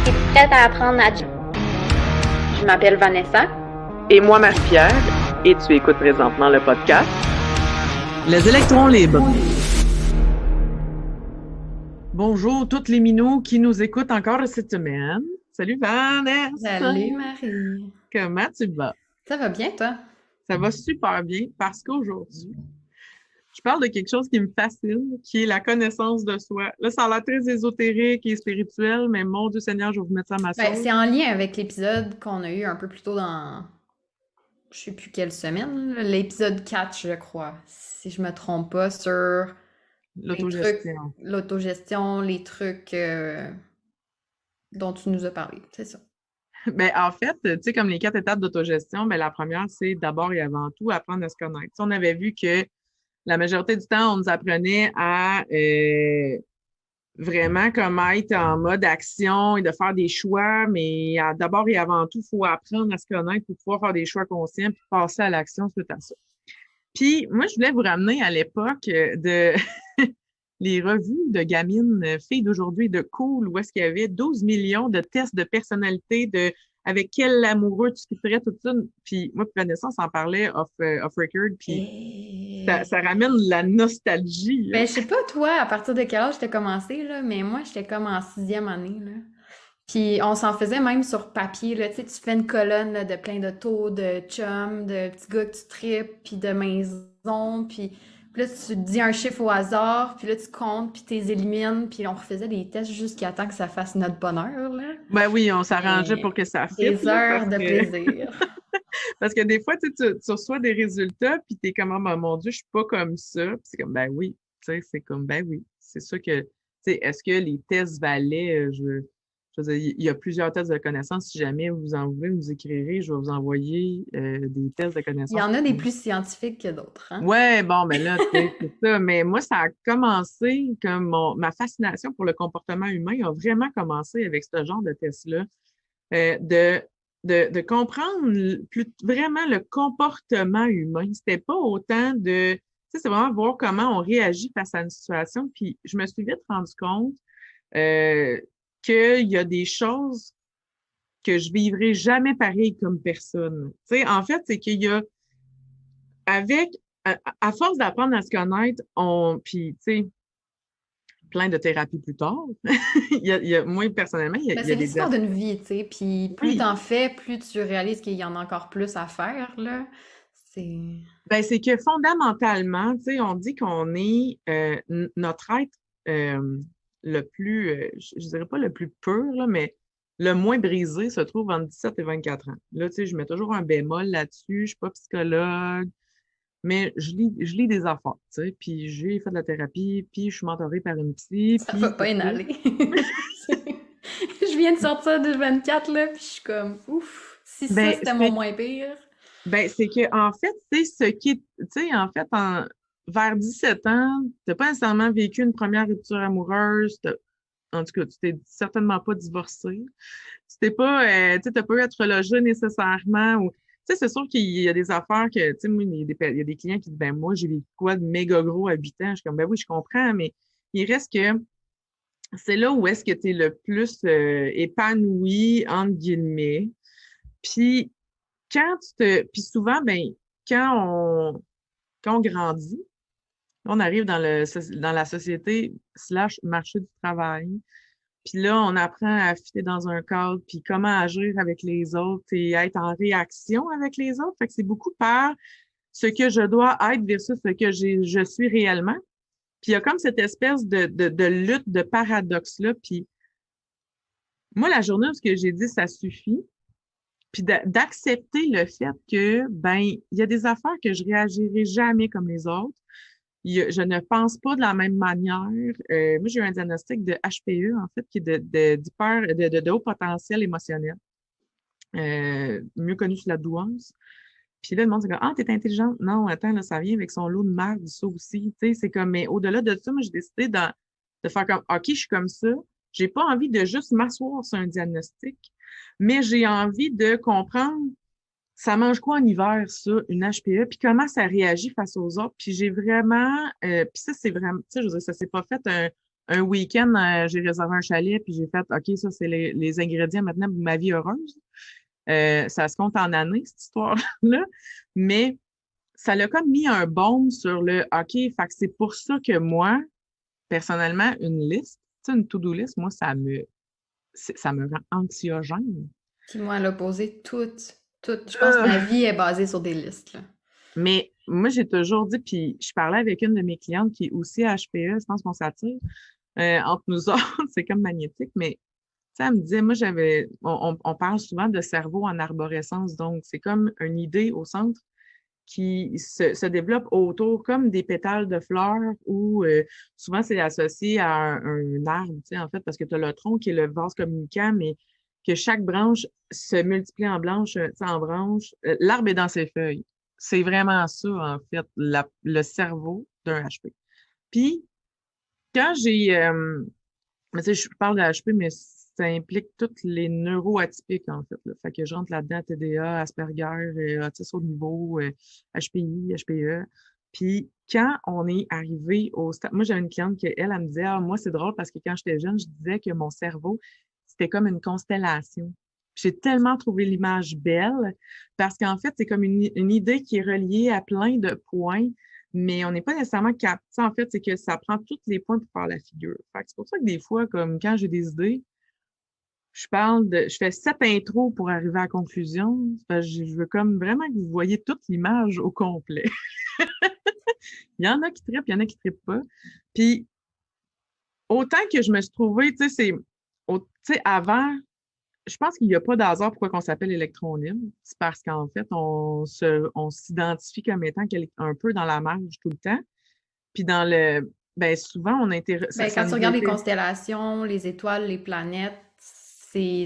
qui est prête à apprendre à... Je m'appelle Vanessa. Et moi, Marie-Pierre, et tu écoutes présentement le podcast Les électrons libres. Bonjour toutes les minous qui nous écoutent encore cette semaine. Salut Vanessa! Salut Marie! Comment tu vas? Ça va bien, toi? Ça va super bien parce qu'aujourd'hui, je parle de quelque chose qui me fascine, qui est la connaissance de soi. Là, ça a l'air très ésotérique et spirituel, mais mon Dieu Seigneur, je vais vous mettre ça à ma sauce. C'est en lien avec l'épisode qu'on a eu un peu plus tôt dans... Je sais plus quelle semaine, l'épisode 4, je crois, si je me trompe pas, sur... L'autogestion. L'autogestion, les trucs dont tu nous as parlé, c'est ça. Ben, en fait, tu sais, comme les 4 étapes d'autogestion, ben, la première, c'est d'abord et avant tout apprendre à se connaître. On avait vu que la majorité du temps, on nous apprenait à vraiment comme être en mode action et de faire des choix, mais d'abord et avant tout, il faut apprendre à se connaître pour pouvoir faire des choix conscients puis passer à l'action suite à ça. Puis, moi, je voulais vous ramener à l'époque de les revues de gamines filles d'aujourd'hui de Cool, où est-ce qu'il y avait 12 millions de tests de personnalité, de avec quel amoureux tu kifferais, tout ça. Puis moi, puis Vanessa, on s'en parlait off record, puis ça ramène la nostalgie. Ben, je sais pas, toi, à partir de quel âge t'as commencé, là, mais moi, j'étais comme en 6e année, là. Puis on s'en faisait même sur papier, là, tu sais, tu fais une colonne là, de plein de taux, de chums, de petits gars que tu tripes, puis de maisons, puis là, tu dis un chiffre au hasard, puis là, tu comptes, puis tu les élimines, puis on refaisait des tests jusqu'à temps que ça fasse notre bonheur, là. Ben oui, on s'arrangeait pour que ça fitte. Des heures de plaisir. Parce que des fois, tu reçois des résultats, puis t'es comme, oh, mon Dieu, je suis pas comme ça. Puis c'est comme, ben oui, tu sais, c'est comme, ben oui. C'est sûr que, tu sais, est-ce que les tests valaient, je veux dire, il y a plusieurs tests de connaissances. Si jamais vous en voulez, vous écrirez, je vais vous envoyer des tests de connaissances. Il y en a des plus scientifiques que d'autres, hein? Ouais, bon, ben là, c'est ça. Mais moi, ça a commencé comme ma fascination pour le comportement humain a vraiment commencé avec ce genre de test-là. De comprendre vraiment le comportement humain. C'était pas autant de... Tu sais, c'est vraiment voir comment on réagit face à une situation. Puis je me suis vite rendu compte qu'il y a des choses que je vivrai jamais pareil comme personne. Tu sais, en fait, c'est qu'il y a... À force d'apprendre à se connaître, puis, tu sais, plein de thérapies plus tard. Moi, personnellement, il y a c'est des... l'histoire d'une vie, tu sais, puis plus t'en fais, plus tu réalises qu'il y en a encore plus à faire, là. C'est que fondamentalement, tu sais, on dit qu'on est notre être le plus, je dirais pas le plus pur, là, mais le moins brisé se trouve entre 17 et 24 ans. Là, tu sais, je mets toujours un bémol là-dessus, je suis pas psychologue, mais je lis des affaires, tu sais, puis j'ai fait de la thérapie, puis je suis mentorée par une psy. Ça va pas aller. Je viens de sortir de 24, là, puis je suis comme, ouf, si ça, c'était mon moins pire. Ben, c'est que, en fait, c'est ce qui est, tu sais, en fait, vers 17 ans, t'as pas nécessairement vécu une première rupture amoureuse, en tout cas, tu t'es certainement pas divorcé. Tu t'es pas, tu sais, t'as pas eu à te reloger nécessairement, ou, tu sais, c'est sûr qu'il y a des affaires que, tu sais, moi, il y a des clients qui disent, ben, moi, j'ai vécu quoi de méga gros à 8 ans? Je suis comme, ben oui, je comprends, mais il reste que c'est là où est-ce que tu es le plus épanoui, entre guillemets. Puis, puis souvent, ben, quand on grandit, on arrive dans la société / marché du travail. Puis là, on apprend à fitter dans un cadre, puis comment agir avec les autres et être en réaction avec les autres. Fait que c'est beaucoup par ce que je dois être versus ce que je suis réellement. Puis il y a comme cette espèce de lutte, de paradoxe-là. Puis moi, la journée où j'ai dit ça suffit, puis d'accepter le fait que, ben, il y a des affaires que je réagirai jamais comme les autres. Je ne pense pas de la même manière. Moi, j'ai eu un diagnostic de HPE, en fait, qui est de haut potentiel émotionnel, mieux connu sous la douance. Puis là, le monde se dit, ah, t'es intelligente. Non, attends, là, ça vient avec son lot de merde, ça aussi. Tu sais, c'est comme, mais au-delà de ça, moi, j'ai décidé de faire comme, OK, je suis comme ça. J'ai pas envie de juste m'asseoir sur un diagnostic, mais j'ai envie de comprendre ça mange quoi en hiver, ça, une HPE, puis comment ça réagit face aux autres. Puis j'ai vraiment, puis ça, c'est vraiment, tu sais, je veux dire, ça s'est pas fait un week-end, j'ai réservé un chalet, puis j'ai fait, OK, ça, c'est les ingrédients maintenant pour ma vie heureuse. Ça se compte en années, cette histoire-là. Mais ça l'a comme mis un baume sur le OK, fait que c'est pour ça que moi, personnellement, une liste, tu sais, une to-do list, moi, ça me rend anxiogène. Puis moi, à l'opposé, je pense que Euh, ma vie est basée sur des listes, là. mais moi, j'ai toujours dit, puis je parlais avec une de mes clientes qui est aussi HPE, je pense qu'on s'attire entre nous autres, c'est comme magnétique, mais tu sais, elle me disait, moi, on parle souvent de cerveau en arborescence, donc c'est comme une idée au centre qui se développe autour comme des pétales de fleurs ou souvent c'est associé à un arbre, tu sais, en fait, parce que tu as le tronc qui est le vase communicant, mais que chaque branche se multiplie en blanche, tu sais, en branche. L'arbre est dans ses feuilles. C'est vraiment ça, en fait, le cerveau d'un HP. Puis, quand mais tu sais, je parle de HP, mais ça implique tous les neuroatypiques, en fait, là. Fait que je rentre là-dedans TDA, Asperger, autisme haut niveau, HPI, HPE. Puis quand on est arrivé au stade, moi j'avais une cliente qui, elle me disait, ah, moi c'est drôle parce que quand j'étais jeune, je disais que mon cerveau, c'était comme une constellation. J'ai tellement trouvé l'image belle parce qu'en fait, c'est comme une idée qui est reliée à plein de points, mais on n'est pas nécessairement capable. En fait, c'est que ça prend tous les points pour faire la figure. Fait que c'est pour ça que des fois, comme quand j'ai des idées, je fais 7 intros pour arriver à la conclusion. Parce que je veux comme vraiment que vous voyez toute l'image au complet. Il y en a qui trippent, il y en a qui trippent pas. Puis, autant que je me suis trouvée, tu sais, tu sais, avant, je pense qu'il n'y a pas d'hasard pourquoi on s'appelle électron libre. C'est parce qu'en fait, on s'identifie comme étant un peu dans la marge tout le temps. Puis ben souvent, Ben, quand tu regardes les constellations, les étoiles, les planètes,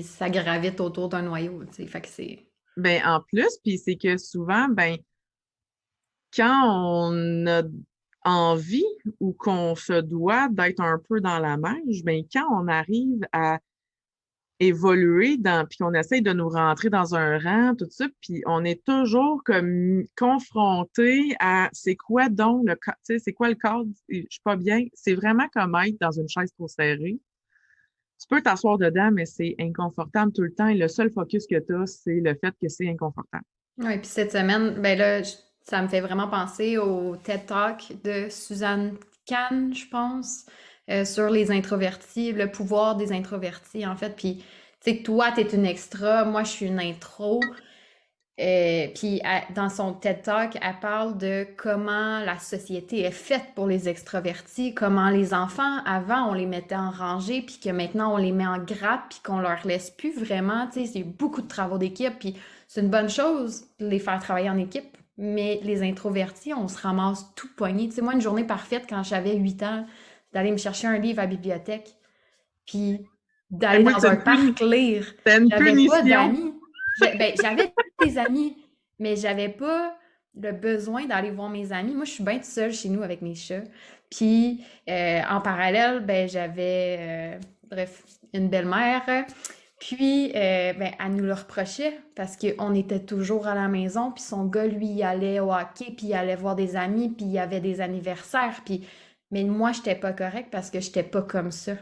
ça gravite autour d'un noyau, tu sais. Fait que c'est... Ben, en plus, puis c'est que souvent, ben, quand on a envie ou qu'on se doit d'être un peu dans la marge, ben, quand on arrive à évoluer puis qu'on essaye de nous rentrer dans un rang, tout ça, puis on est toujours comme confronté à c'est quoi donc tu sais, c'est quoi le cadre, je suis pas bien. C'est vraiment comme être dans une chaise trop serrée. Tu peux t'asseoir dedans, mais c'est inconfortable tout le temps et le seul focus que tu as, c'est le fait que c'est inconfortable. Oui, puis cette semaine, ben là, ça me fait vraiment penser au TED Talk de Suzanne Kahn, je pense, sur les introvertis, le pouvoir des introvertis, en fait. Puis, tu sais, toi, t'es une extra, moi, je suis une intro. Puis, dans son TED Talk, elle parle de comment la société est faite pour les extravertis, comment les enfants, avant, on les mettait en rangée, puis que maintenant, on les met en grappe, puis qu'on leur laisse plus vraiment, tu sais, c'est beaucoup de travaux d'équipe, puis c'est une bonne chose de les faire travailler en équipe, mais les introvertis, on se ramasse tout poigné. Tu sais, moi, une journée parfaite, quand j'avais 8 ans, d'aller me chercher un livre à la bibliothèque, puis d'aller Moi, dans un parc lire. c'est une J'avais pas punition. d'amis. Ben, j'avais des amis, mais j'avais pas le besoin d'aller voir mes amis. Moi, je suis bien toute seule chez nous avec mes chats. Puis, en parallèle, ben, j'avais, bref, une belle-mère. Puis, ben, elle nous le reprochait parce qu'on était toujours à la maison. Puis son gars, lui, il allait au hockey, puis il allait voir des amis, puis il y avait des anniversaires. Puis... Mais moi, j'étais pas correcte parce que j'étais pas comme ça.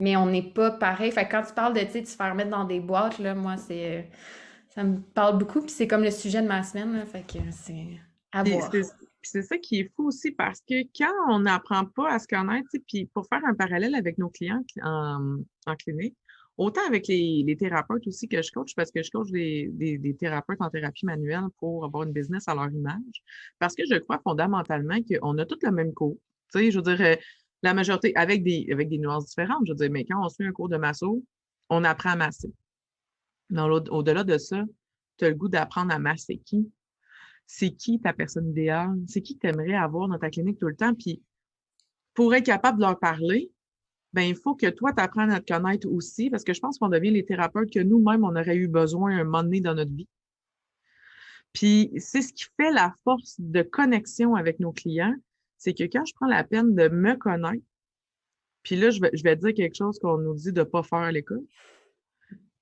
Mais on n'est pas pareil. Fait que quand tu parles de, tu sais, de se faire mettre dans des boîtes, là, moi, ça me parle beaucoup. Puis c'est comme le sujet de ma semaine, là. Fait que c'est à Puis voir. c'est ça qui est fou aussi parce que quand on n'apprend pas à se connaître, tu sais, puis pour faire un parallèle avec nos clients en clinique, autant avec les thérapeutes aussi que je coach, parce que je coach des thérapeutes en thérapie manuelle pour avoir une business à leur image, parce que je crois fondamentalement qu'on a tous le même cours. Tu sais, je veux dire, la majorité, avec des nuances différentes, je veux dire, mais quand on suit un cours de masso, on apprend à masser. Mais au-delà de ça, tu as le goût d'apprendre à masser qui? C'est qui ta personne idéale? C'est qui que tu aimerais avoir dans ta clinique tout le temps? Puis, pour être capable de leur parler, ben il faut que toi, tu apprennes à te connaître aussi, parce que je pense qu'on devient les thérapeutes que nous-mêmes, on aurait eu besoin un moment donné dans notre vie. Puis, c'est ce qui fait la force de connexion avec nos clients, c'est que quand je prends la peine de me connaître, puis là, je vais dire quelque chose qu'on nous dit de ne pas faire à l'école.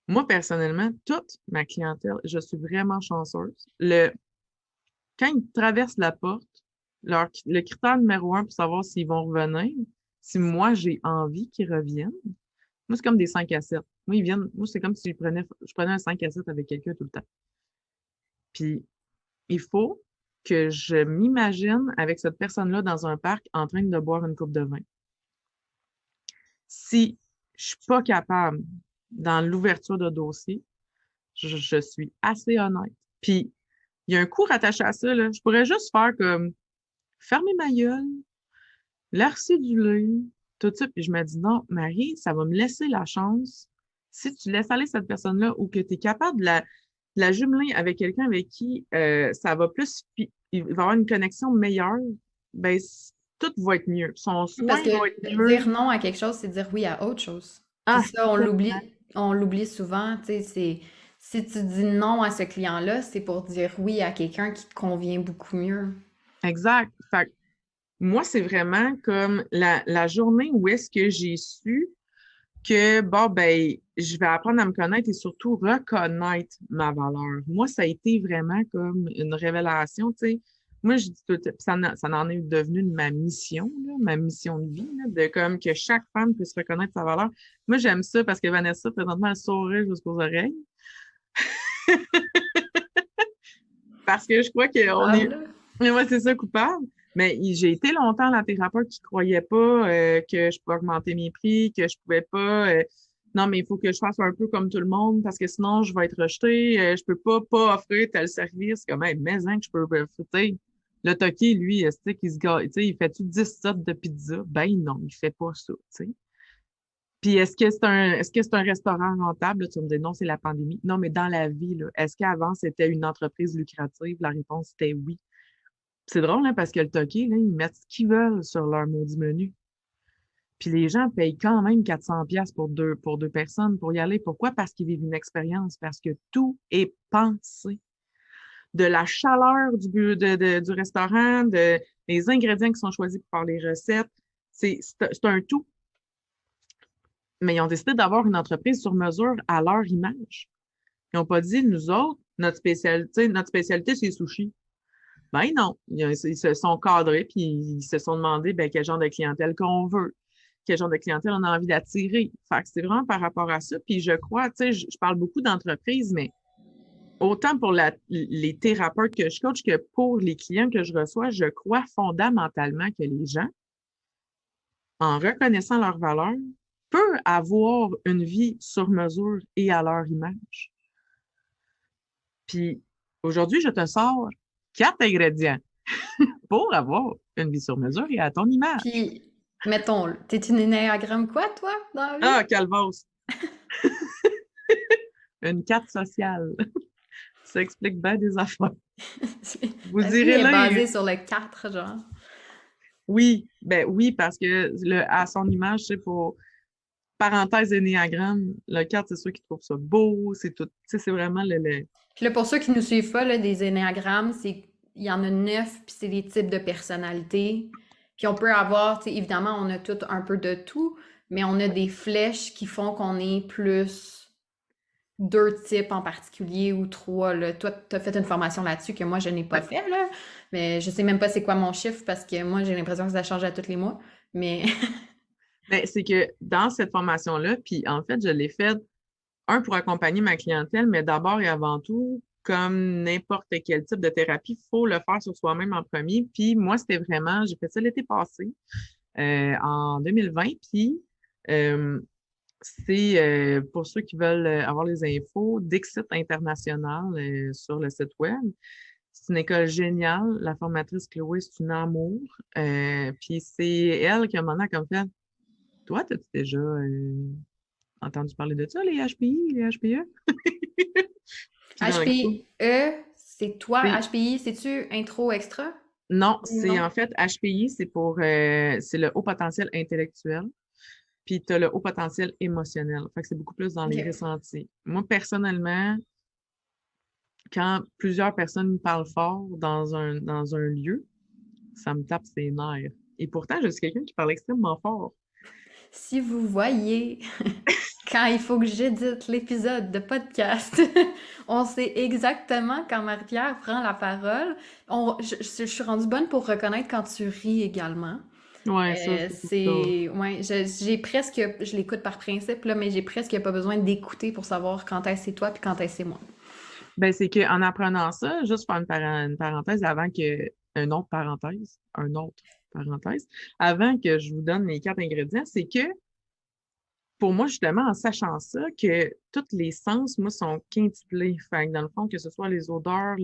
Moi, personnellement, toute ma clientèle, je suis vraiment chanceuse. Quand ils traversent la porte, le critère numéro 1 pour savoir s'ils vont revenir, si moi, j'ai envie qu'ils reviennent, moi, c'est comme des 5 à 7. Moi, ils viennent, moi, c'est comme si je prenais un 5 à 7 avec quelqu'un tout le temps. Puis, il faut que je m'imagine avec cette personne-là dans un parc en train de boire une coupe de vin. Si je suis pas capable dans l'ouverture de dossier, je suis assez honnête. Puis, il y a un cours attaché à ça, là. Je pourrais juste faire comme fermer ma gueule, l'air cédulé, tout ça. Puis je me dis, non, Marie, ça va me laisser la chance. Si tu laisses aller cette personne-là ou que tu es capable de la jumeler avec quelqu'un avec qui ça va plus, il va y avoir une connexion meilleure, ben, tout va être mieux. Son soin Parce que va être mieux. dire non à quelque chose, c'est dire oui à autre chose. Puis Ah, ça, on l'oublie souvent, tu sais, si tu dis non à ce client-là, c'est pour dire oui à quelqu'un qui te convient beaucoup mieux. exact. Fait que moi, c'est vraiment comme la journée où est-ce que j'ai su que, bon, ben, je vais apprendre à me connaître et surtout reconnaître ma valeur. Moi, ça a été vraiment comme une révélation, tu sais. Moi, je dis tout, ça en est devenu ma mission, là, ma mission de vie, là, de comme que chaque femme puisse reconnaître sa valeur. Moi, j'aime ça parce que Vanessa, présentement, elle sourit jusqu'aux oreilles. Parce que je crois qu'on est, Coupable. mais moi, c'est ça, coupable. Mais j'ai été longtemps la thérapeute qui croyait pas que je pouvais augmenter mes prix, que je pouvais pas. Non, mais il faut que je fasse un peu comme tout le monde parce que sinon je vais être rejetée. Je peux pas offrir tel service. Comme hey, mais hein, que je peux. Tu sais, le toqué, lui, tu sais, il fait-tu 10 sortes de pizza? Ben non, il fait pas ça, tu sais. Puis est-ce que c'est un restaurant rentable? Là, tu vas me dis non, c'est la pandémie. Non, mais dans la vie, là, est-ce qu'avant c'était une entreprise lucrative? La réponse était oui. C'est drôle, hein, parce que le toqué, là, ils mettent ce qu'ils veulent sur leur maudit menu. Puis les gens payent quand même 400 pièces pour deux personnes pour y aller. Pourquoi? Parce qu'ils vivent une expérience, parce que tout est pensé. De la chaleur du restaurant, des ingrédients qui sont choisis pour faire les recettes. C'est un tout. Mais ils ont décidé d'avoir une entreprise sur mesure à leur image. Ils n'ont pas dit, nous autres, notre spécialité, c'est les sushis. Ben non, ils se sont cadrés puis ils se sont demandé ben, quel genre de clientèle qu'on veut, quel genre de clientèle on a envie d'attirer. Fait que c'est vraiment par rapport à ça. Puis je crois, tu sais, je parle beaucoup d'entreprises, mais autant pour les thérapeutes que je coach que pour les clients que je reçois, je crois fondamentalement que les gens, en reconnaissant leurs valeurs, peuvent avoir une vie sur mesure et à leur image. Puis aujourd'hui, je te sors 4 ingrédients pour avoir une vie sur mesure et à ton image. Puis, mettons, t'es une énéagramme quoi, toi, dans la vie? Ah, calvos! Une carte sociale. Ça explique bien des affaires. Vous La vie direz est là. basée sur le 4, genre. Oui, ben oui, parce que à son image, c'est pour parenthèse énéagramme, le 4, c'est ceux qui trouvent ça beau, c'est tout. Tu sais, c'est vraiment le. Puis là, pour ceux qui nous suivent pas, là, des énéagrammes, il y en a 9, puis c'est des types de personnalités. Puis on peut avoir, tu sais, évidemment, on a tout un peu de tout, mais on a des flèches qui font qu'on est plus 2 types en particulier ou 3, là. Toi, tu as fait une formation là-dessus que moi, je n'ai pas fait, là. Mais je sais même pas c'est quoi mon chiffre parce que moi, j'ai l'impression que ça change à tous les mois. Mais Ben, c'est que dans cette formation-là, puis en fait, je l'ai faite, pour accompagner ma clientèle, mais d'abord et avant tout, comme n'importe quel type de thérapie, il faut le faire sur soi-même en premier. Puis moi, c'était vraiment, j'ai fait ça l'été passé, en 2020, puis c'est pour ceux qui veulent avoir les infos, Dixit International sur le site web. C'est une école géniale. La formatrice Chloé, c'est une amour. Puis c'est elle qui a demandé comme fait, toi, as-tu déjà entendu parler de ça, les HPI, les HPE? HPE, c'est toi, C'est- HPI, c'est-tu intro extra? Non, c'est Non. en fait HPI, c'est pour c'est le haut potentiel intellectuel. Puis tu as le haut potentiel émotionnel. Fait que c'est beaucoup plus dans les Ok. ressentis. Moi, personnellement, quand plusieurs personnes me parlent fort dans un lieu, ça me tape ses nerfs. Et pourtant, je suis quelqu'un qui parle extrêmement fort. Si vous voyez quand il faut que j'édite l'épisode de podcast, on sait exactement quand Marie-Pierre prend la parole. Je suis rendue bonne pour reconnaître quand tu ris également. Ouais, ça, c'est pour ça. Ouais, j'ai presque, je l'écoute par principe, là, mais j'ai presque pas besoin d'écouter pour savoir quand est-ce c'est toi puis quand est-ce c'est moi. Ben, c'est qu'en apprenant ça, juste faire une parenthèse une autre parenthèse, avant que je vous donne les 4 ingrédients, c'est que pour moi, justement, en sachant ça, que tous les sens, moi, sont quintuplés. Fait que dans le fond, que ce soit les odeurs,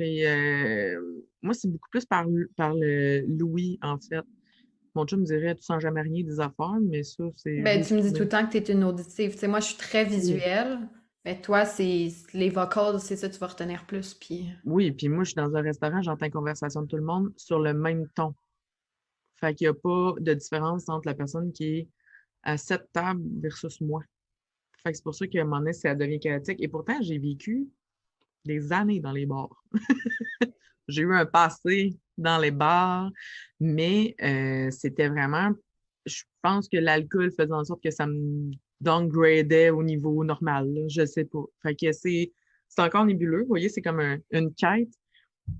moi, c'est beaucoup plus par le l'ouïe, en fait. Mon chum me dirait, tu sens jamais rien des affaires, mais ça, c'est Ben, tu juste me dis tout le humain. temps que tu es une auditive. Tu sais, moi, je suis très Oui. visuelle, mais toi, c'est les vocals, c'est ça, tu vas retenir plus. Puis, Oui, puis moi, je suis dans un restaurant, j'entends la conversation de tout le monde sur le même ton. Fait qu'il n'y a pas de différence entre la personne qui est à cette table versus moi. Fait que c'est pour ça qu'à un moment donné, ça devient chaotique. Et pourtant, j'ai vécu des années dans les bars. J'ai eu un passé dans les bars, mais c'était vraiment, je pense que l'alcool faisait en sorte que ça me downgradait au niveau normal, là, je sais pas. Fait que c'est encore nébuleux, vous voyez, c'est comme une quête.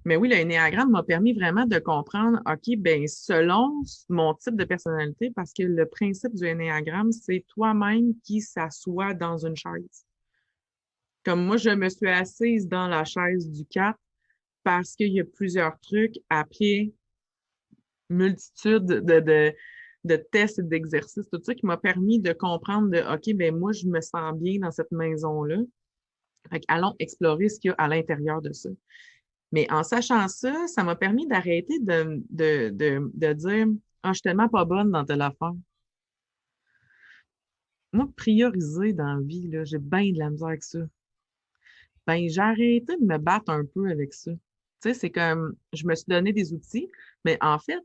Mais oui, le Ennéagramme m'a permis vraiment de comprendre, OK, ben selon mon type de personnalité, parce que le principe du Ennéagramme, c'est toi-même qui s'assoit dans une chaise. Comme moi, je me suis assise dans la chaise du 4 parce qu'il y a plusieurs trucs après multitude de tests et d'exercices, tout ça qui m'a permis de comprendre de OK, ben moi, je me sens bien dans cette maison-là. Fait que allons explorer ce qu'il y a à l'intérieur de ça. Mais en sachant ça, ça m'a permis d'arrêter de dire ah, je suis tellement pas bonne dans telle affaire. Moi, prioriser dans la vie, là, j'ai bien de la misère avec ça. Ben, j'ai arrêté de me battre un peu avec ça. Tu sais, c'est comme, je me suis donné des outils, mais en fait,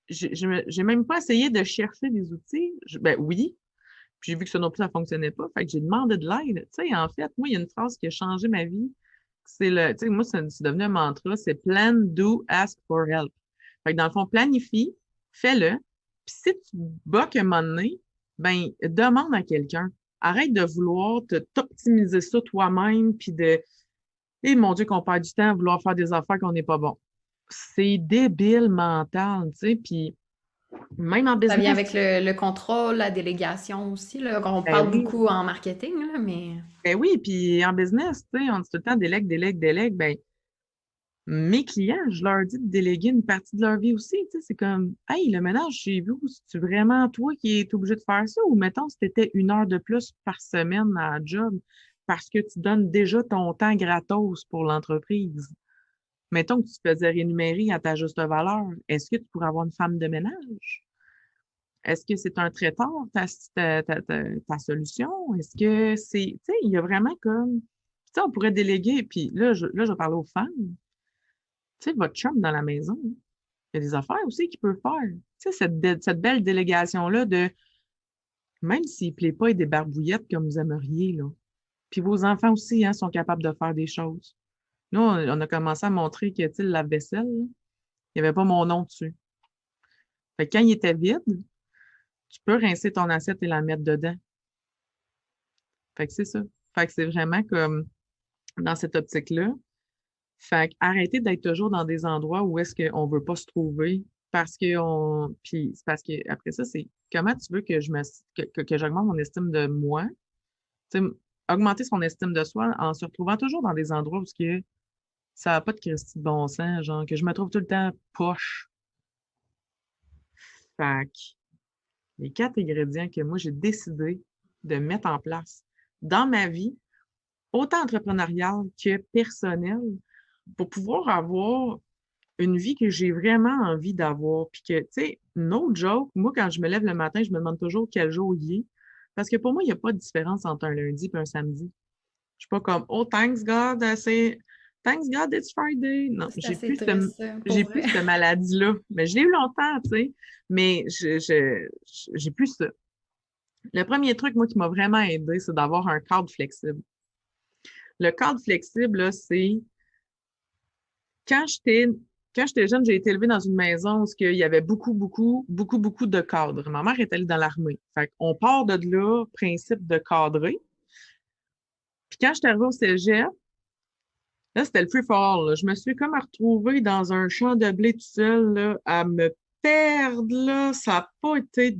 j'ai même pas essayé de chercher des outils. Ben oui, puis j'ai vu que ça non plus, ça fonctionnait pas. Fait que j'ai demandé de l'aide. Tu sais, en fait, moi, il y a une phrase qui a changé ma vie. Tu sais, moi, c'est devenu un mantra, c'est plan, do, ask for help. Fait que dans le fond, planifie, fais-le. Puis si tu boques un moment donné, ben, demande à quelqu'un. Arrête de vouloir t'optimiser ça toi-même, puis et mon Dieu, qu'on perd du temps à vouloir faire des affaires qu'on n'est pas bon. C'est débile mental, tu sais, puis même en ça vient business. avec le contrôle, la délégation aussi, là. On Ben parle oui, beaucoup en marketing, là, mais ben oui, puis en business, tu sais, on dit tout le temps délègue, délègue, délègue. Ben, mes clients, je leur dis de déléguer une partie de leur vie aussi. Tu sais, c'est comme, hey, le ménage chez vous, c'est vraiment toi qui es obligé de faire ça? Ou mettons, si c'était 1 heure de plus par semaine à la job parce que tu donnes déjà ton temps gratos pour l'entreprise. Mettons que tu te faisais rémunérer à ta juste valeur. Est-ce que tu pourrais avoir une femme de ménage? Est-ce que c'est un traiteur, ta solution? Est-ce que c'est, tu sais, il y a vraiment comme, tu sais, on pourrait déléguer, puis là, je vais parler aux femmes. Tu sais, votre chum dans la maison, il y a des affaires aussi qu'il peut faire. Tu sais, cette belle délégation-là de, même s'il ne plaît pas et des barbouillettes comme vous aimeriez, là. Puis vos enfants aussi, hein, sont capables de faire des choses. Nous, on a commencé à montrer que, tu sais, le lave-vaisselle, là, il n'y avait pas mon nom dessus. Fait que quand il était vide, tu peux rincer ton assiette et la mettre dedans. Fait que c'est ça. Fait que c'est vraiment comme dans cette optique-là. Fait que arrêter d'être toujours dans des endroits où est-ce qu'on veut pas se trouver parce puis c'est parce que après ça, c'est comment tu veux que que j'augmente mon estime de moi. Tu sais, augmenter son estime de soi en se retrouvant toujours dans des endroits où ça n'a pas de Christy de bon sens, genre que je me trouve tout le temps poche. Fait que les 4 ingrédients que moi j'ai décidé de mettre en place dans ma vie, autant entrepreneuriale que personnelle, pour pouvoir avoir une vie que j'ai vraiment envie d'avoir. Puis que, tu sais, no joke, moi, quand je me lève le matin, je me demande toujours quel jour il est. Parce que pour moi, il n'y a pas de différence entre un lundi et un samedi. Je suis pas comme, oh, thanks God, thanks God, it's Friday. Non, ça, c'est assez triste, pour j'ai vrai. plus cette maladie-là. Mais je l'ai eu longtemps, tu sais. Mais j'ai plus ça. Le premier truc, moi, qui m'a vraiment aidé, c'est d'avoir un cadre flexible. Le cadre flexible, là, c'est quand j'étais quand j'étais jeune, j'ai été élevée dans une maison où il y avait beaucoup, beaucoup, beaucoup, beaucoup de cadres. Ma mère est allée dans l'armée. Fait qu'on part de là, principe de cadrer. Puis quand j'étais arrivée au cégep, là, c'était le free for all, là. Je me suis comme retrouvée dans un champ de blé tout seul, là, à me perdre, là, ça a pas été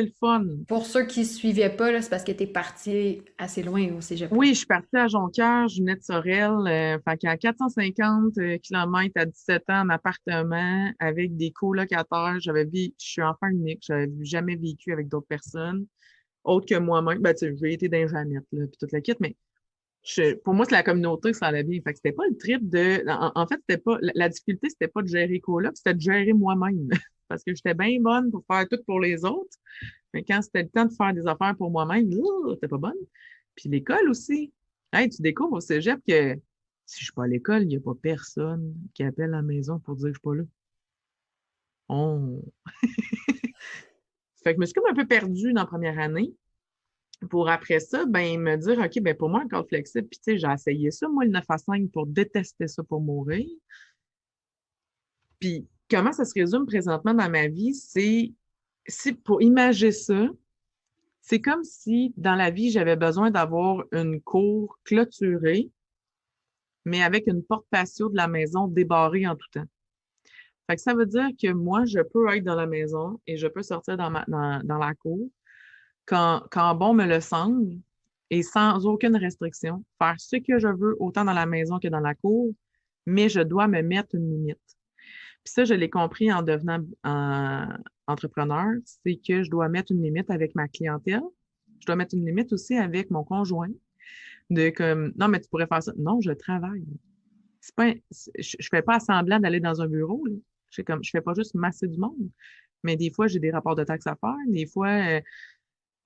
le fun. Pour ceux qui suivaient pas, là, c'est parce que t'es parti assez loin au cégep. Oui, je suis partie à Jonquière, je venais de Sorel, fait qu'à 450 km à 17 ans en appartement avec des colocataires, je suis enfant unique, j'avais jamais vécu avec d'autres personnes, autres que moi-même. Ben, tu sais, j'ai été dans Jeannette, là, puis toute la kit, mais pour moi, c'est la communauté, ça allait bien. Fait que c'était pas le trip en fait, c'était pas, la difficulté, c'était pas de gérer coloc, c'était de gérer moi-même. Parce que j'étais bien bonne pour faire tout pour les autres. Mais quand c'était le temps de faire des affaires pour moi-même, c'était pas bonne. Puis l'école aussi. Hey, tu découvres au cégep que si je suis pas à l'école, il n'y a pas personne qui appelle à la maison pour dire que je suis pas là. On... Fait que je me suis comme un peu perdue dans la première année. Pour après ça, ben, me dire, OK, ben, pour moi, un cadre flexible, puis tu sais, j'ai essayé ça, moi, le 9 à 5 pour détester ça pour mourir. Puis, comment ça se résume présentement dans ma vie, c'est pour imager ça, c'est comme si dans la vie, j'avais besoin d'avoir une cour clôturée, mais avec une porte patio de la maison débarrée en tout temps. Fait que ça veut dire que moi, je peux être dans la maison et je peux sortir dans la cour quand bon me le semble et sans aucune restriction, faire ce que je veux autant dans la maison que dans la cour, mais je dois me mettre une limite. Puis ça, je l'ai compris en devenant entrepreneur, c'est que je dois mettre une limite avec ma clientèle. Je dois mettre une limite aussi avec mon conjoint. De comme, non, mais tu pourrais faire ça. Non, je travaille. C'est pas, je fais pas semblant d'aller dans un bureau, là. Je fais pas juste masser du monde. Mais des fois, j'ai des rapports de taxes à faire. Des fois,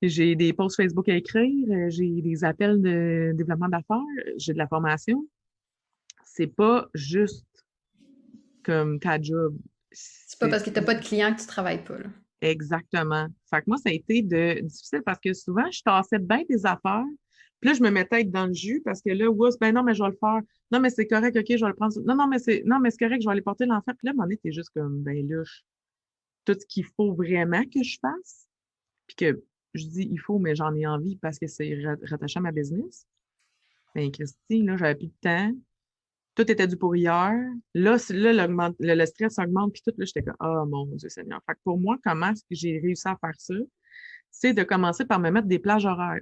j'ai des posts Facebook à écrire. J'ai des appels de développement d'affaires. J'ai de la formation. C'est pas juste comme ta job. C'est pas parce que t'as pas de clients que tu travailles pas, là. Exactement. Fait que moi, ça a été difficile parce que souvent, je tassais bien des affaires. Puis là, je me mettais dans le jus parce que là, oups, ben non, mais je vais le faire. Non, mais c'est correct, OK, je vais le prendre. Non, mais c'est correct, je vais aller porter l'enfant. Puis là, à un moment donné, t'es juste comme, ben là, tout ce qu'il faut vraiment que je fasse. Puis que je dis, il faut, mais j'en ai envie parce que c'est rattaché à ma business. Ben, Christine, là, j'avais plus de temps. Tout était dû pour hier. Là, le stress augmente, puis tout, là, j'étais comme, oh mon Dieu Seigneur. Fait que pour moi, comment est-ce que j'ai réussi à faire ça? C'est de commencer par me mettre des plages horaires.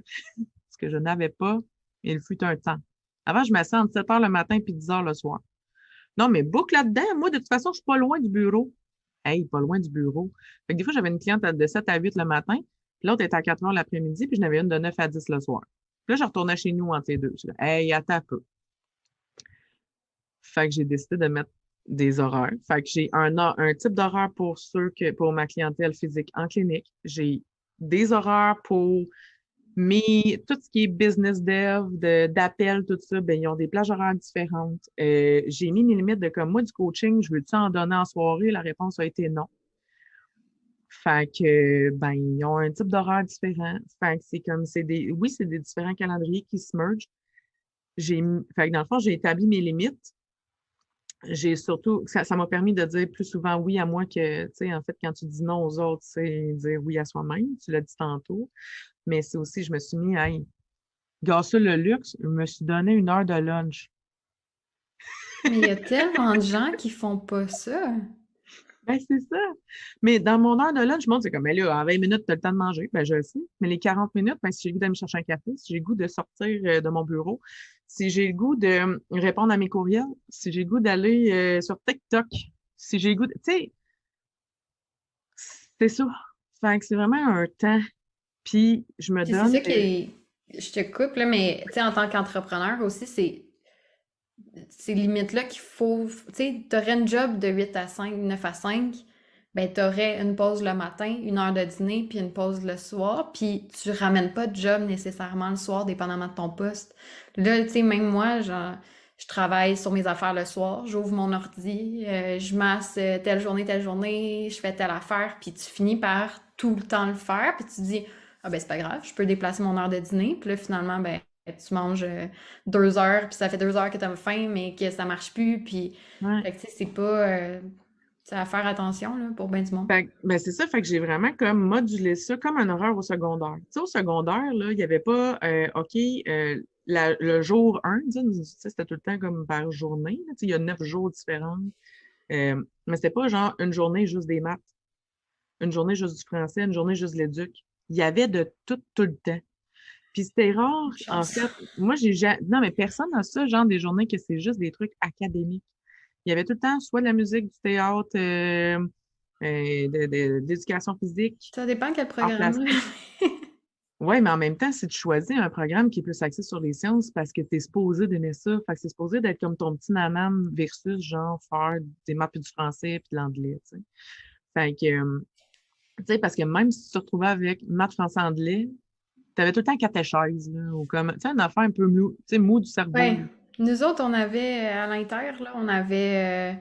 Ce que je n'avais pas, il fut un temps. Avant, je m'asseyais entre 7 heures le matin puis 10 heures le soir. Non, mais boucle là-dedans. Moi, de toute façon, je suis pas loin du bureau. Hey, pas loin du bureau. Fait que des fois, j'avais une cliente de 7 à 8 le matin, puis l'autre était à 4 heures l'après-midi, puis j'en avais une de 9 à 10 le soir. Puis là, je retournais chez nous entre les deux. Je disais, hey, attends un peu. Fait que j'ai décidé de mettre des horaires. Fait que j'ai un type d'horaire pour ma clientèle physique en clinique. J'ai des horaires pour tout ce qui est business dev, d'appel, tout ça, ben, ils ont des plages horaires différentes. J'ai mis mes limites de comme moi, du coaching, je veux-tu en donner en soirée? La réponse a été non. Fait que, ben, ils ont un type d'horaire différent. Fait que c'est des différents calendriers qui se mergent. Fait que dans le fond, j'ai établi mes limites. J'ai surtout, ça m'a permis de dire plus souvent oui à moi que, tu sais, en fait, quand tu dis non aux autres, c'est dire oui à soi-même. Tu l'as dit tantôt. Mais c'est aussi, je me suis mis à gâcher le luxe. Je me suis donné 1 heure de lunch. Mais il y a tellement de gens qui font pas ça. Ben, c'est ça. Mais dans mon heure de lunch, le monde, c'est comme, mais là, en 20 minutes, tu as le temps de manger. Ben, je le sais. Mais les 40 minutes, ben, si j'ai le goût d'aller me chercher un café, si j'ai le goût de sortir de mon bureau, si j'ai le goût de répondre à mes courriels, si j'ai le goût d'aller sur TikTok, si j'ai le goût de... Tu sais, c'est ça. Fait que c'est vraiment un temps. Puis, je me Puis c'est donne... ça qui est... Je te coupe, là, mais tu sais, en tant qu'entrepreneur aussi, c'est ces limites-là qu'il faut... Tu sais, t'aurais une job de 8 à 5, 9 à 5, ben t'aurais une pause le matin, 1 heure de dîner, puis une pause le soir, puis tu ramènes pas de job nécessairement le soir, dépendamment de ton poste. Là, tu sais, même moi, genre, je travaille sur mes affaires le soir, j'ouvre mon ordi, je masse telle journée, je fais telle affaire, puis tu finis par tout le temps le faire, puis tu te dis, ah ben c'est pas grave, je peux déplacer mon heure de dîner, puis là, finalement, ben tu manges 2 heures, puis ça fait 2 heures que t'as faim, mais que ça marche plus, puis Ouais. fait que tu sais, c'est pas... c'est à faire attention là, pour bien du monde. Ben c'est ça, fait que j'ai vraiment comme modulé ça comme un horaire au secondaire. Tu sais, au secondaire, là, il n'y avait pas, OK, le jour 1, tu sais, c'était tout le temps comme par journée. Là, tu sais, il y a 9 jours différents. Mais c'était pas genre une journée juste des maths, une journée juste du français, une journée juste de l'éduc. Il y avait de tout le temps. Puis c'était rare, en Chance. fait. Moi, j'ai jamais... Non, mais personne n'a ça, genre des journées que c'est juste des trucs académiques. Il y avait tout le temps soit de la musique, du théâtre, de l'éducation physique, Ça dépend quel art programme, là. plastique. Oui, mais en même temps, si tu choisis un programme qui est plus axé sur les sciences parce que tu es supposé d'aimer ça, fait que c'est supposé d'être comme ton petit nanan versus genre faire des maths puis du français puis de l'anglais, tu sais. Fait que, tu sais, parce que même si tu te retrouvais avec maths, français, anglais, tu avais tout le temps catéchèse, là, ou comme, tu sais, une affaire un peu mou, tu sais, mou du cerveau. Ouais. Nous autres, on avait à l'inter, là, on avait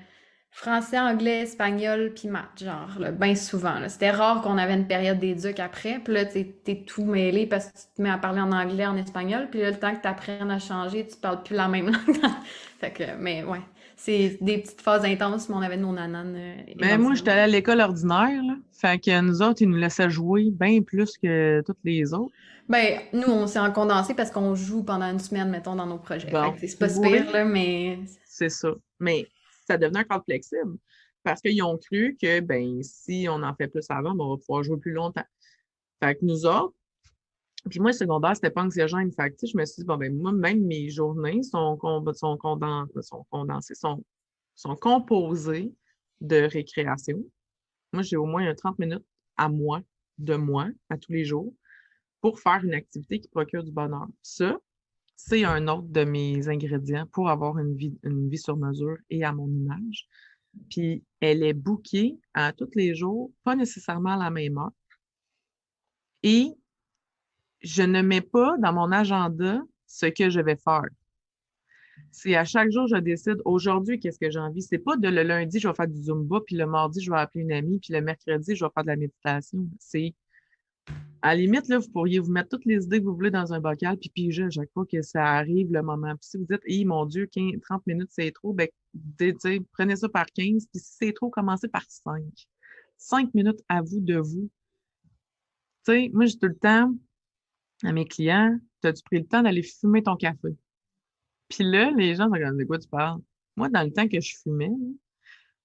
français, anglais, espagnol, puis maths, genre, là, bien souvent. Là. C'était rare qu'on avait une période d'éduc après, puis là, t'es tout mêlé parce que tu te mets à parler en anglais, en espagnol, puis là, le temps que tu apprennes à changer, tu parles plus la même langue. Fait que, mais ouais, c'est des petites phases intenses, mais on avait nos nananes Mais moi, j'étais éventuellement. allée à l'école ordinaire, là. Fait que nous autres, ils nous laissaient jouer bien plus que toutes les autres. Ben, nous, on s'est en condensé parce qu'on joue pendant une semaine, mettons, dans nos projets. Fait Bon, que c'est tu pas si pire, vois, là, mais c'est ça. Mais ça devenait un cadre flexible. Parce qu'ils ont cru que, ben, si on en fait plus avant, ben, on va pouvoir jouer plus longtemps. Fait que nous autres, puis moi, le secondaire, c'était pas anxiogène. Fait que, tu sais, je me suis dit, bon, ben, moi, même mes journées sont composées de récréation. Moi, j'ai au moins 30 minutes à moi, à tous les jours, pour faire une activité qui procure du bonheur. Ça, c'est un autre de mes ingrédients pour avoir une vie sur mesure et à mon image. Puis, elle est bookée à tous les jours, pas nécessairement à la même heure. Et je ne mets pas dans mon agenda ce que je vais faire. C'est à chaque jour, je décide aujourd'hui qu'est-ce que j'ai envie. C'est pas de le lundi, je vais faire du Zumba, puis le mardi, je vais appeler une amie, puis le mercredi, je vais faire de la méditation. C'est à la limite, là, vous pourriez vous mettre toutes les idées que vous voulez dans un bocal, puis piger à chaque fois que ça arrive le moment. Puis si vous dites, hey, mon Dieu, 30 minutes, c'est trop, ben, prenez ça par 15, puis si c'est trop, commencez par 5. 5 minutes à vous de vous. Tu sais, moi, j'ai tout le temps à mes clients, t'as-tu pris le temps d'aller fumer ton café? Puis là, les gens sont comme, de quoi tu parles? Moi, dans le temps que je fumais, là,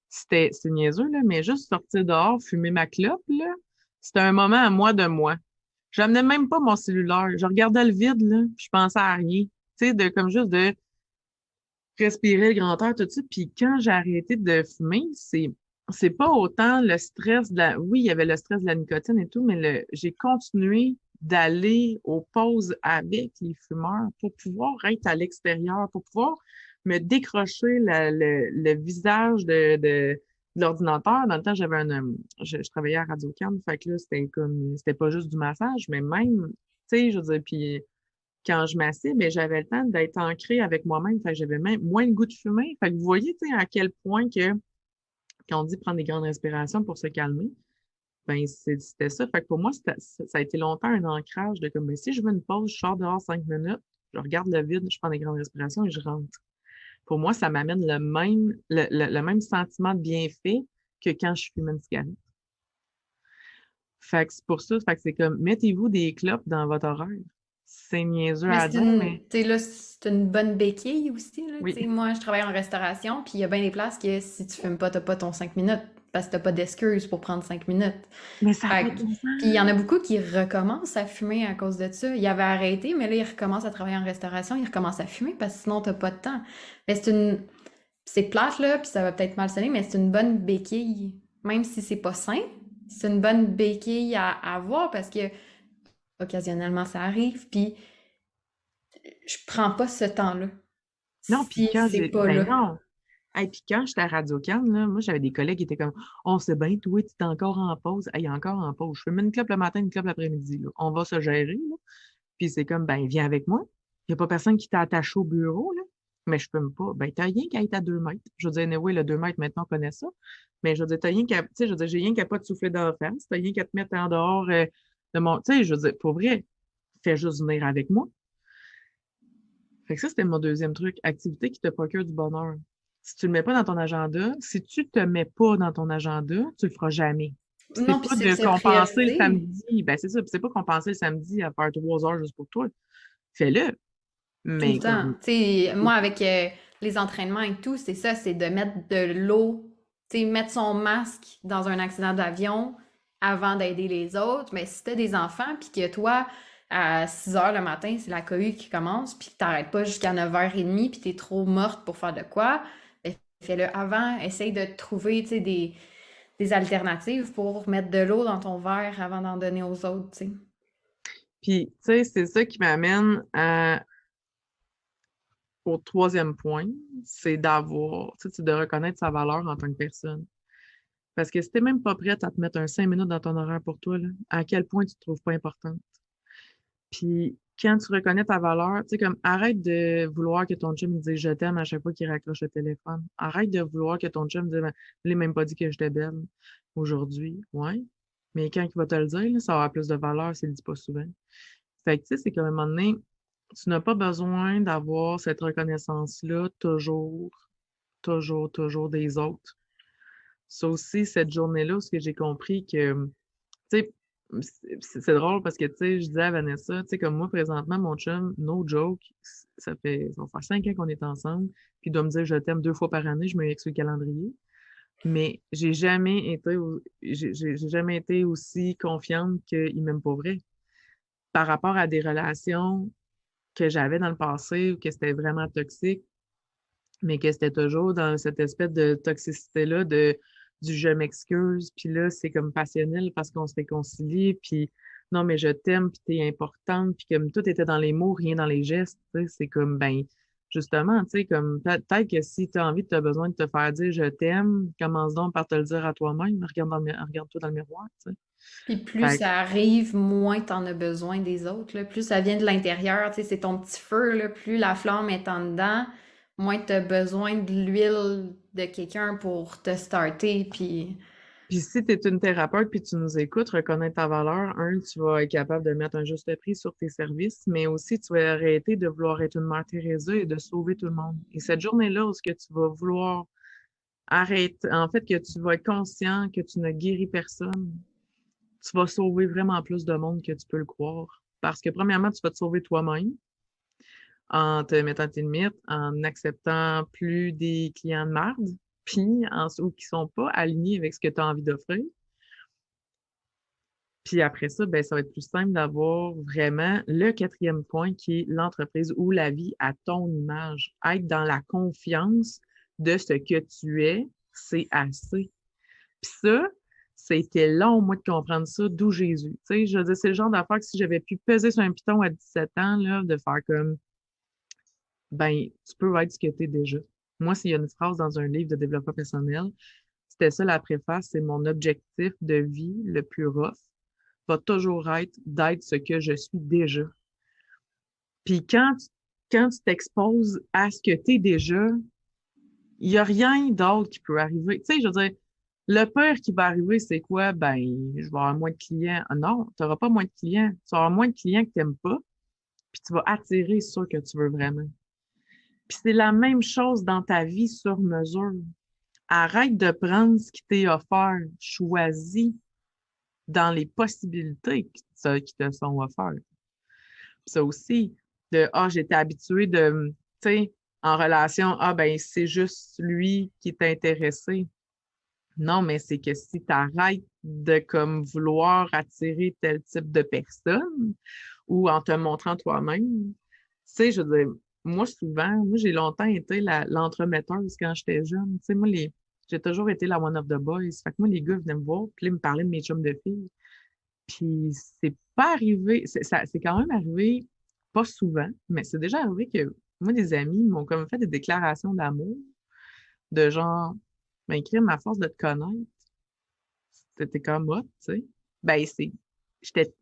c'est niaiseux, là, mais juste sortir dehors, fumer ma clope, là, c'était un moment à moi de moi. J'amenais même pas mon cellulaire. Je regardais le vide, là, puis je pensais à rien. Tu sais, comme juste de respirer le grand air, tout ça. Puis quand j'ai arrêté de fumer, c'est pas autant le stress de la... Oui, il y avait le stress de la nicotine et tout, mais j'ai continué d'aller aux pauses avec les fumeurs pour pouvoir être à l'extérieur, pour pouvoir me décrocher le visage de l'ordinateur. Dans le temps, je travaillais à Radio-Can, fait que là, c'était pas juste du massage, mais même, tu sais, je veux dire, puis quand je m'assieds, mais j'avais le temps d'être ancrée avec moi-même. Fait que j'avais même moins le goût de fumer. Fait que vous voyez, tu sais, à quel point que quand on dit prendre des grandes respirations pour se calmer, ben c'était ça. Fait que pour moi, ça a été longtemps un ancrage de comme, ben, si je veux une pause, je sors dehors 5 minutes, je regarde le vide, je prends des grandes respirations et je rentre. Pour moi, ça m'amène le même sentiment de bienfait que quand je fume une cigarette. Fait que c'est pour ça, fait que c'est comme, mettez-vous des clopes dans votre horaire. C'est niaiseux Mais à c'est dire, une, mais tu sais, là, c'est une bonne béquille aussi, là. Tu oui. sais, moi, je travaille en restauration, puis il y a bien des places que si tu fumes pas, t'as pas ton 5 minutes, parce que t'as pas d'excuse pour prendre 5 minutes. Mais ça n'a Fait pas que- de bon Puis il y en a sens. beaucoup qui recommencent à fumer à cause de ça. Ils avaient arrêté, mais là, ils recommencent à travailler en restauration, ils recommencent à fumer parce que sinon, t'as pas de temps. Mais c'est plate, là, puis ça va peut-être mal sonner, mais c'est une bonne béquille. Même si c'est pas sain, c'est une bonne béquille à avoir parce que occasionnellement, ça arrive, puis je prends pas ce temps-là. Non, puis Si c'est pas ben là. non. Hey, puis quand j'étais à Radio-Can, là, moi, j'avais des collègues qui étaient comme, on sait bien, toi, tu es encore en pause. Hey, encore en pause. Je fais une clope le matin, une clope l'après-midi, là. On va se gérer, là. Puis c'est comme, ben, viens avec moi. Il n'y a pas personne qui t'a attaché au bureau, là. Mais je fume pas. Ben, t'as rien qu'à être à 2 mètres. Je veux dire, anyway, le 2 mètres, maintenant, on connaît ça. Mais je veux dire, t'as rien qu'à, tu sais, je veux dire, j'ai rien qu'à pas te souffler dans la face. T'as rien qu'à te mettre en dehors de mon, tu sais, je veux dire, pour vrai, fais juste venir avec moi. Fait que ça, c'était mon deuxième truc. Activité qui te procure du bonheur. Si tu le mets pas dans ton agenda, si tu te mets pas dans ton agenda, tu le feras jamais. Puis Non, c'est puis pas c'est de de se compenser le prioriser samedi. Ben, c'est ça. Puis c'est pas compenser le samedi à faire 3 heures juste pour toi. Fais-le. tout le Mais temps. comme, Tu sais, moi, avec les entraînements et tout, c'est ça, c'est de mettre de l'eau tu sais, mettre son masque dans un accident d'avion avant d'aider les autres. Mais si t'as des enfants, puis que toi, à 6 heures le matin, c'est la cohue qui commence, puis que t'arrêtes pas jusqu'à 9h30, puis t'es trop morte pour faire de quoi, ben, fais-le avant. Essaye de trouver, tu sais, des alternatives pour mettre de l'eau dans ton verre avant d'en donner aux autres, tu sais. Puis, tu sais, c'est ça qui m'amène au troisième point, c'est d'avoir, tu sais, c'est de reconnaître sa valeur en tant que personne. Parce que si t'es même pas prête à te mettre un 5 minutes dans ton horaire pour toi, là, à quel point tu te trouves pas importante. Puis quand tu reconnais ta valeur, tu sais, comme arrête de vouloir que ton chum me dise je t'aime à chaque fois qu'il raccroche le téléphone. Arrête de vouloir que ton chum dise ben, je l'ai même pas dit que j'étais belle aujourd'hui. Ouais. Mais quand il va te le dire, là, ça va avoir plus de valeur s'il le dit pas souvent. Fait que tu sais, c'est qu'à un moment donné, tu n'as pas besoin d'avoir cette reconnaissance-là toujours, toujours, toujours des autres. Ça aussi, cette journée-là, ce que j'ai compris que, tu sais, c'est drôle parce que, tu sais, je disais à Vanessa, tu sais, comme moi, présentement, mon chum, no joke, ça va faire 5 ans qu'on est ensemble, puis il doit me dire je t'aime 2 fois par année, je me mets sur le calendrier. Mais j'ai jamais été aussi confiante qu'il m'aime pas vrai. Par rapport à des relations que j'avais dans le passé ou que c'était vraiment toxique, mais que c'était toujours dans cette espèce de toxicité-là du je m'excuse, puis là, c'est comme passionnel parce qu'on se réconcilie, puis non, mais je t'aime, puis t'es importante, puis comme tout était dans les mots, rien dans les gestes, tu sais, c'est comme, ben, justement, tu sais, comme peut-être que si tu as envie, tu as besoin de te faire dire je t'aime, commence donc par te le dire à toi-même, regarde-toi dans le miroir, tu sais. Puis plus Fait que, ça arrive, moins t'en as besoin des autres, là. Plus ça vient de l'intérieur, tu sais, c'est ton petit feu, là. Plus la flamme est en dedans, moins t'as besoin de l'huile de quelqu'un pour te starter, puis... puis si tu es une thérapeute puis tu nous écoutes, reconnaître ta valeur, tu vas être capable de mettre un juste prix sur tes services, mais aussi tu vas arrêter de vouloir être une mère Teresa et de sauver tout le monde. Et cette journée-là où ce que tu vas vouloir arrêter, en fait, que tu vas être conscient que tu ne guéris personne, tu vas sauver vraiment plus de monde que tu peux le croire. Parce que premièrement, tu vas te sauver toi-même en te mettant tes limites, en acceptant plus des clients de marde, puis ou qui sont pas alignés avec ce que tu as envie d'offrir. Puis après ça, ben, ça va être plus simple d'avoir vraiment le quatrième point qui est l'entreprise ou la vie à ton image. Être dans la confiance de ce que tu es, c'est assez. Puis ça, c'était long, moi, de comprendre ça, d'où Jésus. Tu sais, je veux dire, c'est le genre d'affaire que si j'avais pu peser sur un piton à 17 ans, là, de faire comme, ben, tu peux être ce que tu es déjà. Moi, s'il y a une phrase dans un livre de développement personnel, c'était ça la préface, c'est mon objectif de vie le plus rough va toujours être d'être ce que je suis déjà. Puis quand tu t'exposes à ce que tu es déjà, il n'y a rien d'autre qui peut arriver. Tu sais, je veux dire, le pire qui va arriver, c'est quoi? Ben, je vais avoir moins de clients. Ah non, tu n'auras pas moins de clients. Tu vas avoir moins de clients que tu n'aimes pas, puis tu vas attirer ce que tu veux vraiment. Puis c'est la même chose dans ta vie sur mesure. Arrête de prendre ce qui t'est offert. Choisis dans les possibilités qui te sont offertes. Puis ça aussi, j'étais habituée de, tu sais, en relation, ben, c'est juste lui qui est intéressé. Non, mais c'est que si tu arrêtes de comme vouloir attirer tel type de personne ou en te montrant toi-même, tu sais, je veux dire, moi, j'ai longtemps été l'entremetteuse quand j'étais jeune. Tu sais, j'ai toujours été la one of the boys. Fait que moi, les gars venaient me voir, puis là, ils me parlaient de mes chums de filles. Puis c'est pas arrivé, c'est quand même arrivé, pas souvent, mais c'est déjà arrivé que moi, des amis m'ont comme fait des déclarations d'amour, de genre, ben, crime, à force de te connaître, t'étais comme moi, tu sais. Ben,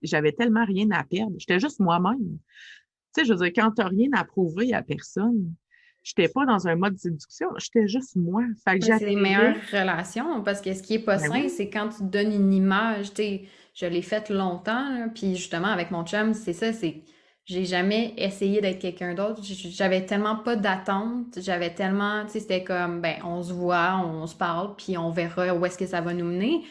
j'avais tellement rien à perdre. J'étais juste moi-même. Tu sais, je veux dire, quand t'as rien à prouver à personne, j'étais pas dans un mode séduction, j'étais juste moi. Fait que Mais c'est les meilleures j'attirais. relations, parce que ce qui est pas Ben sain, oui. c'est quand tu te donnes une image, tu sais, je l'ai faite longtemps, là, puis justement, avec mon chum, c'est ça, c'est, j'ai jamais essayé d'être quelqu'un d'autre, j'avais tellement pas d'attente, j'avais tellement, tu sais, c'était comme, ben, on se voit, on se parle, puis on verra où est-ce que ça va nous mener,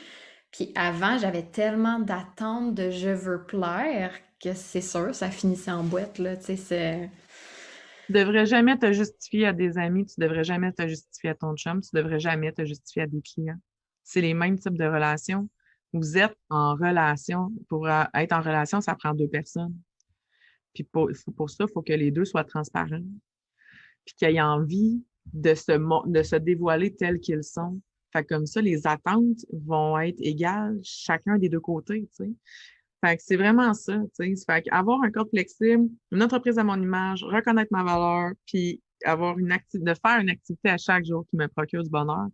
puis avant, j'avais tellement d'attentes de je veux plaire, que c'est sûr, ça finissait en boîte, là, tu sais, c'est... Tu devrais jamais te justifier à des amis, tu devrais jamais te justifier à ton chum, tu devrais jamais te justifier à des clients. C'est les mêmes types de relations. Vous êtes en relation. Pour être en relation, ça prend deux personnes. Puis pour ça, il faut que les deux soient transparents. Puis qu'ils aient envie de se dévoiler tels qu'ils sont. Fait que comme ça, les attentes vont être égales chacun des deux côtés, tu sais. Fait que c'est vraiment ça, tu sais. Fait qu'avoir un code flexible, une entreprise à mon image, reconnaître ma valeur, puis avoir de faire une activité à chaque jour qui me procure du bonheur.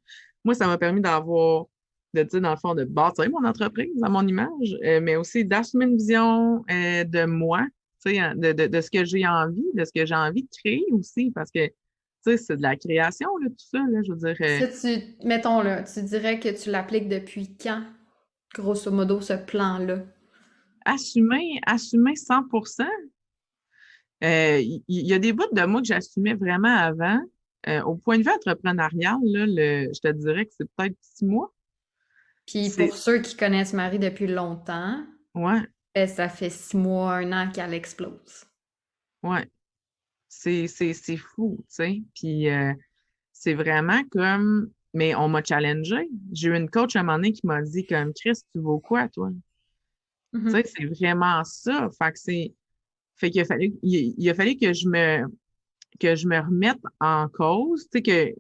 Moi, ça m'a permis de dire, dans le fond, de bâtir mon entreprise à mon image, mais aussi d'assumer une vision de moi, tu sais, de ce que j'ai envie, de ce que j'ai envie de créer aussi, parce que, tu sais, c'est de la création, là, tout ça, là, je veux dire. Ça, mettons là, tu dirais que tu l'appliques depuis quand, grosso modo, ce plan-là? Assumer 100%. Il y a des bouts de moi que j'assumais vraiment avant. Au point de vue entrepreneurial, là, je te dirais que c'est peut-être 6 mois. Puis pour ceux qui connaissent Marie depuis longtemps, Ouais, ça fait 6 mois, 1 an qu'elle explose. ouais. C'est fou, tu sais. Puis c'est vraiment comme... Mais on m'a challengé. J'ai eu une coach à un moment donné qui m'a dit comme, Chris, tu vaux quoi, toi? Tu sais, c'est vraiment ça. Fait qu'il il a fallu que je me remette en cause, tu sais,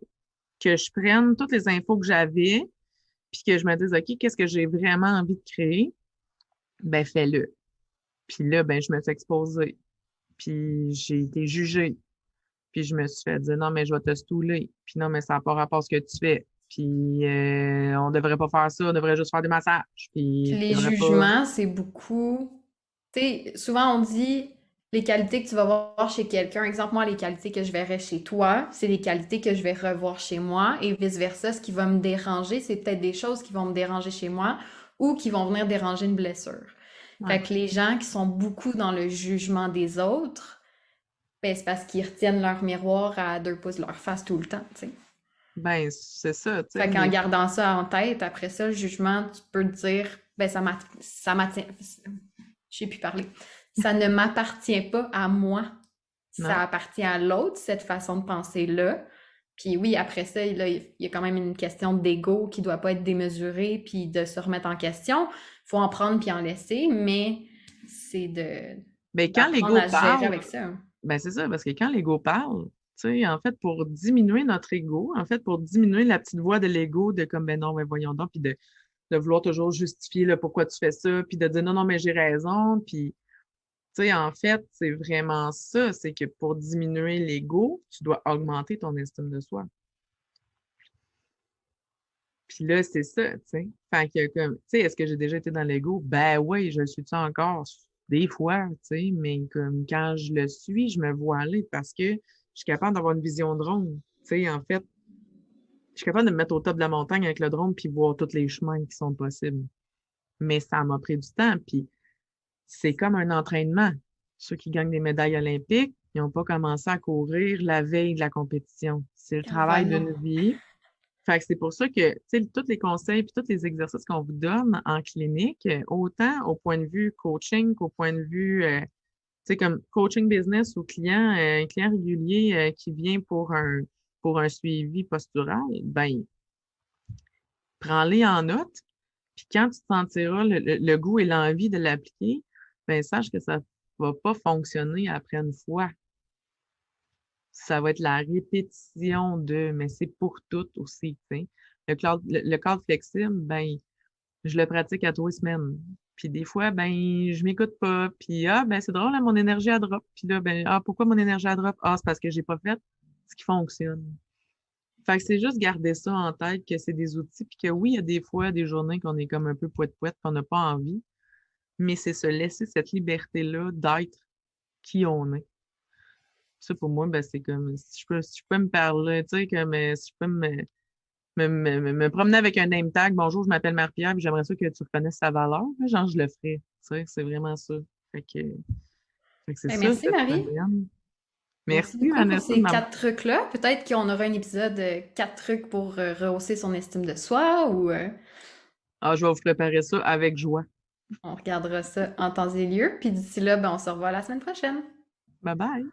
que je prenne toutes les infos que j'avais, puis que je me dise, OK, qu'est-ce que j'ai vraiment envie de créer? Ben, fais-le. Puis là, ben, je me suis exposée. Puis j'ai été jugée. Puis je me suis fait dire, non, mais je vais te stouler. Puis non, mais ça n'a pas rapport à ce que tu fais. Puis on devrait pas faire ça, on devrait juste faire des massages. Puis Puis les tu devrais pas... jugements, c'est beaucoup... Tu sais, souvent on dit les qualités que tu vas voir chez quelqu'un. Exemple, moi, les qualités que je verrais chez toi, c'est les qualités que je vais revoir chez moi et vice-versa. Ce qui va me déranger, c'est peut-être des choses qui vont me déranger chez moi ou qui vont venir déranger une blessure. Fait que les gens qui sont beaucoup dans le jugement des autres, ben, c'est parce qu'ils retiennent leur miroir à 2 pouces de leur face tout le temps, tu sais. Ben, c'est ça, tu sais. Fait qu'en gardant ça en tête, après ça, le jugement, tu peux te dire, ben ça m'attient, je sais plus parler. Ça ne m'appartient pas à moi. Non. Ça appartient à l'autre, cette façon de penser-là. Puis oui, après ça, là, il y a quand même une question d'ego qui doit pas être démesurée puis de se remettre en question. Faut en prendre puis en laisser, mais c'est Ben, quand l'ego d'apprendre à gérer parle, avec ça. ben c'est ça, parce que quand l'ego parle, tu sais, en fait, pour diminuer notre ego, en fait, pour diminuer la petite voix de l'ego de comme, ben non, ben voyons donc, puis de vouloir toujours justifier le pourquoi tu fais ça, puis de dire non, non, mais j'ai raison, puis, tu sais, en fait, c'est vraiment ça, c'est que pour diminuer l'ego, tu dois augmenter ton estime de soi. Puis là, c'est ça, tu sais. Fait que, comme, tu sais, est-ce que j'ai déjà été dans l'ego? Ben oui, je le suis encore, des fois, tu sais, mais comme quand je le suis, je me vois aller parce que je suis capable d'avoir une vision drone. Tu sais, en fait, je suis capable de me mettre au top de la montagne avec le drone puis voir tous les chemins qui sont possibles. Mais ça m'a pris du temps, puis c'est comme un entraînement. Ceux qui gagnent des médailles olympiques, ils n'ont pas commencé à courir la veille de la compétition. C'est le travail d'une vie. Fait que c'est pour ça que, tu sais, tous les conseils puis tous les exercices qu'on vous donne en clinique, autant au point de vue coaching qu'au point de vue, tu sais, comme coaching business au client, un client régulier qui vient pour un suivi postural, ben, prends-les en note. Puis quand tu te sentiras le goût et l'envie de l'appliquer, ben, sache que ça va pas fonctionner après une fois. Ça va être la répétition mais c'est pour tout aussi, tu sais. Le cadre flexible, ben, je le pratique à 3 semaines. Puis des fois, ben, je m'écoute pas. Puis, ben, c'est drôle, là, mon énergie a drop. Puis là, ben, pourquoi mon énergie a drop? C'est parce que j'ai pas fait ce qui fonctionne. Fait que c'est juste garder ça en tête, que c'est des outils, puis que oui, il y a des fois, des journées qu'on est comme un peu poète-poète, qu'on n'a pas envie, mais c'est se laisser cette liberté-là d'être qui on est. Ça, pour moi, ben, c'est comme, si je peux me parler, tu sais, comme, si je peux me promener avec un name tag, bonjour, je m'appelle Marie-Pierre, puis j'aimerais ça que tu reconnaisses sa valeur, là, genre, je le ferais, tu sais, c'est vraiment ça. Fait que c'est Ben, ça, merci, cette Marie. semaine. Merci Merci, beaucoup pour Vanessa, ces 4 trucs-là. Peut-être qu'on aura un épisode de 4 trucs pour rehausser son estime de soi ou je vais vous préparer ça avec joie. on regardera ça en temps et lieu. Puis d'ici là, ben, on se revoit la semaine prochaine. Bye bye!